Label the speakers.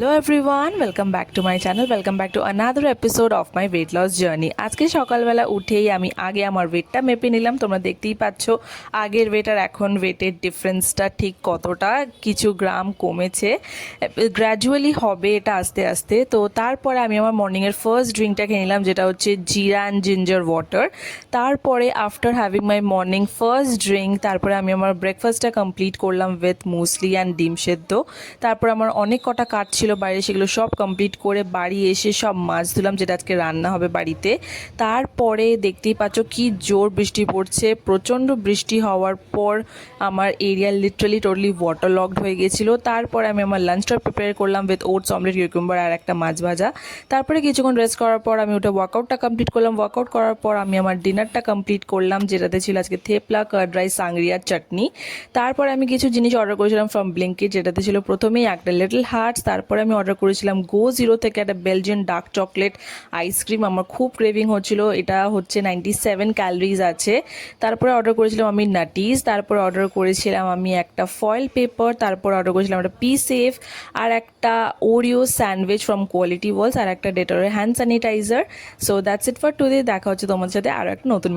Speaker 1: Hello everyone, welcome back to my channel, welcome back to another episode of my weight loss journey. আজকে সকালবেলা উঠেই আমি আগে আমার ওয়েটটা মেপে নিলাম। তোমরা দেখতেই পাচ্ছ আগের ওয়েট আর এখন ওয়েটের ডিফারেন্সটা ঠিক কতটা, কিছু গ্রাম কমেছে। গ্র্যাজুয়ালি হবে এটা আস্তে আস্তে। তো তারপরে আমি আমার মর্নিংয়ের ফার্স্ট ড্রিঙ্কটা খেয়ে নিলাম, যেটা হচ্ছে জিরা অ্যান্ড জিঞ্জার ওয়াটার। তারপরে আফটার হ্যাভিং মাই মর্নিং ফার্স্ট ড্রিঙ্ক, তারপরে আমি আমার ব্রেকফাস্টটা কমপ্লিট করলাম উইথ মুসলি অ্যান্ড ডিম সেদ্ধ। তারপর আমার অনেক কটা কাজ ছিল বাইরে, সেগুলো সব কমপ্লিট করে বাড়ি এসে সব মাছ ধুলাম, যেটা আজকে রান্না হবে বাড়িতে। তারপরে দেখতেই পাচ্ছ কি জোর বৃষ্টি পড়ছে। প্রচণ্ড বৃষ্টি হওয়ার পর আমার area literally totally water locked হয়ে গেছিলো। তারপরে আমি আমার লাঞ্চটা প্রিপেয়ার করলাম উইথ ওটস, অমলেট, কিউকুম্বার আর একটা মাছ ভাজা। তারপরে কিছুক্ষণ রেস্ট করার পর আমি ওটা ওয়ার্কআউটটা কমপ্লিট করলাম। ওয়ার্কআউট করার পর আমি আমার ডিনারটা কমপ্লিট করলাম, যেটাতে ছিল আজকে থেপলা, কার্ড রাইস, সাংরিয়ার চাটনি। তারপরে আমি কিছু জিনিস অর্ডার করেছিলাম ফ্রম ব্লিঙ্কিট, যেটাতে ছিল প্রথমেই একটা লিটল হার্টস। তারপরে আমি অর্ডার করেছিলাম গো জিরো থেকে একটা বেলজিয়ান ডার্ক চকলেট আইসক্রিম। আমার খুব ক্রেভিং হচ্ছিল, এটা হচ্ছে 97 ক্যালোরিজ আছে। তারপরে অর্ডার করেছিলাম আমি নাটিস। তারপরে অর্ডার করেছিলাম আমি একটা ফয়েল পেপার। তারপর অর্ডার করেছিলাম একটা পি সেফ আর একটা Oreo sandwich from Kwality Wall's আর একটা ডেটলের hand sanitiser. So that's it for today. দেখা হচ্ছে তোমাদের সাথে আরও একটা নতুন